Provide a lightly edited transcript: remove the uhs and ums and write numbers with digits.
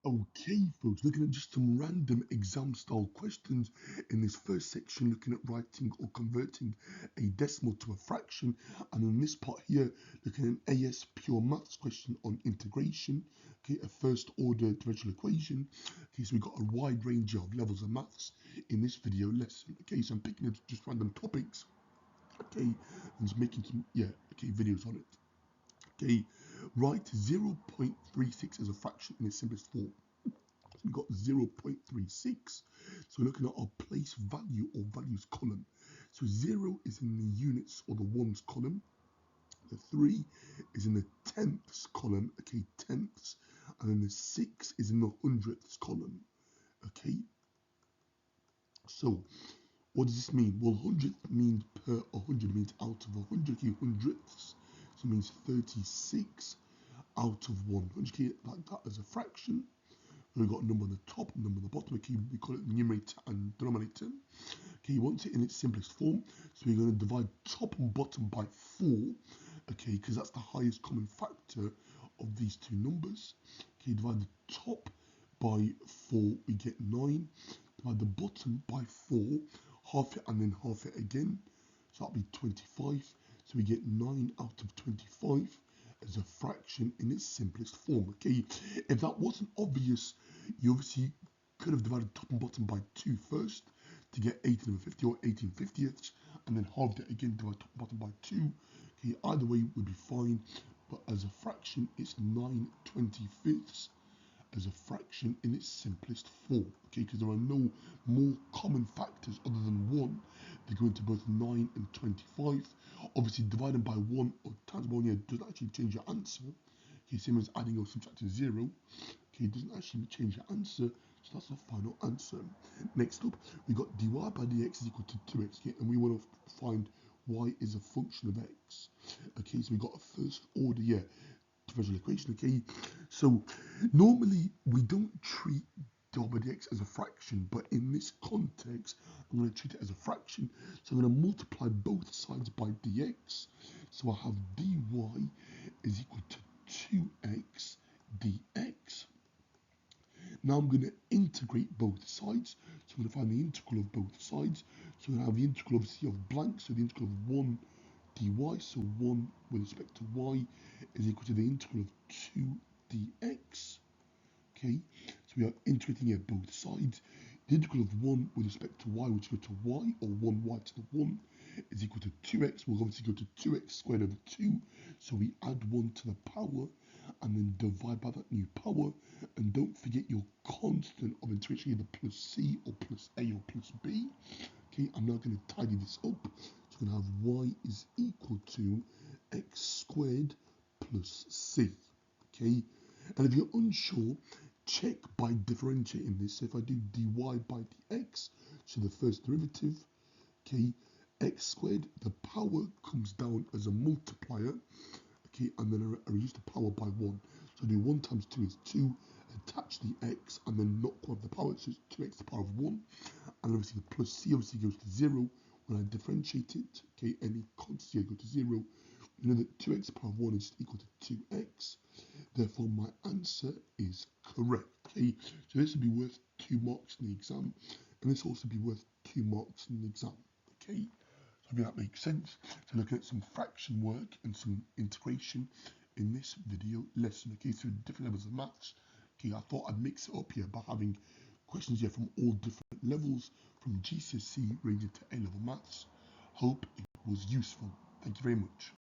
Okay, folks, looking at just some random exam style questions in this first section, looking at writing or converting a decimal to a fraction, and in this part here, looking at an AS pure maths question on integration, okay, a first order differential equation. Okay, so we've got a wide range of levels of maths in this video lesson. Okay, so I'm picking up just random topics, okay, and just making some, videos on it. Okay, write 0.36 as a fraction in its simplest form. So we've got 0.36. So we're looking at our place value or values column. So 0 is in the units or the ones column. The 3 is in the tenths column, okay, tenths. And then the 6 is in the hundredths column, okay. So what does this mean? Well, hundredth means per 100 means out of 100, okay, hundredths. So it means 36 out of 100, okay, like that as a fraction. We've got a number on the top, a number on the bottom. Okay, we call it numerator and denominator. Okay, you want it in its simplest form. So we're going to divide top and bottom by 4. Okay, because that's the highest common factor of these two numbers. Okay, divide the top by 4, we get 9. Divide the bottom by 4, half it and then half it again. So that'll be 25. So we get 9 out of 25 as a fraction in its simplest form. Okay, if that wasn't obvious, you obviously could have divided top and bottom by 2 first to get 18/50 or 18/50ths, and then halved it again, divide top and bottom by 2. Okay, either way would be fine, but as a fraction, it's 9/25ths as a fraction in its simplest form. Okay, because there are no more common factors other than 1 that go into both 9 and 25. Obviously, dividing by 1 or times by 1 here doesn't actually change your answer. Okay, same as adding or subtracting 0. Okay, it doesn't actually change your answer, so that's our final answer. Next up, we got dy by dx is equal to 2x, okay, and we want to find y is a function of x. Okay, so we got a first order here differential equation. Okay, so normally we don't treat dy by dx as a fraction, but in this context, I'm going to treat it as a fraction. So I'm going to multiply both sides by dx. So I have dy is equal to 2x dx. Now I'm going to integrate both sides. So I'm going to find the integral of both sides. So I'm going to have the integral obviously of blank, so the integral of 1 dy, so 1 with respect to y is equal to the integral of 2 dx. Okay, so we are integrating here both sides. The integral of 1 with respect to y, which go to y, or 1y to the 1, is equal to 2x. We'll obviously go to 2x squared over 2. So we add 1 to the power and then divide by that new power. And don't forget your constant of integration, either plus c or plus a or plus b. Okay, I'm now going to tidy this up. So we're going to have y is equal to x squared plus c. Okay, and if you're unsure, check by differentiating this. So if I do dy by dx, so the first derivative, okay, x squared, the power comes down as a multiplier, okay, and then I reduce the power by 1. So do 1 times 2 is 2, attach the x, and then not quite the power, so it's 2x to the power of 1. And obviously the plus c obviously goes to 0 when I differentiate it, okay, any constant here go to 0. We know that 2x to the power of 1 is equal to 2x. Therefore, my answer is correct. Okay, so this will be worth 2 marks in the exam, and this will also be worth 2 marks in the exam. Okay, so I think that makes sense. So looking at some fraction work and some integration in this video lesson. Okay, through different levels of maths. Okay, I thought I'd mix it up here by having questions here from all different levels, from GCSE ranging to A-level maths. Hope it was useful. Thank you very much.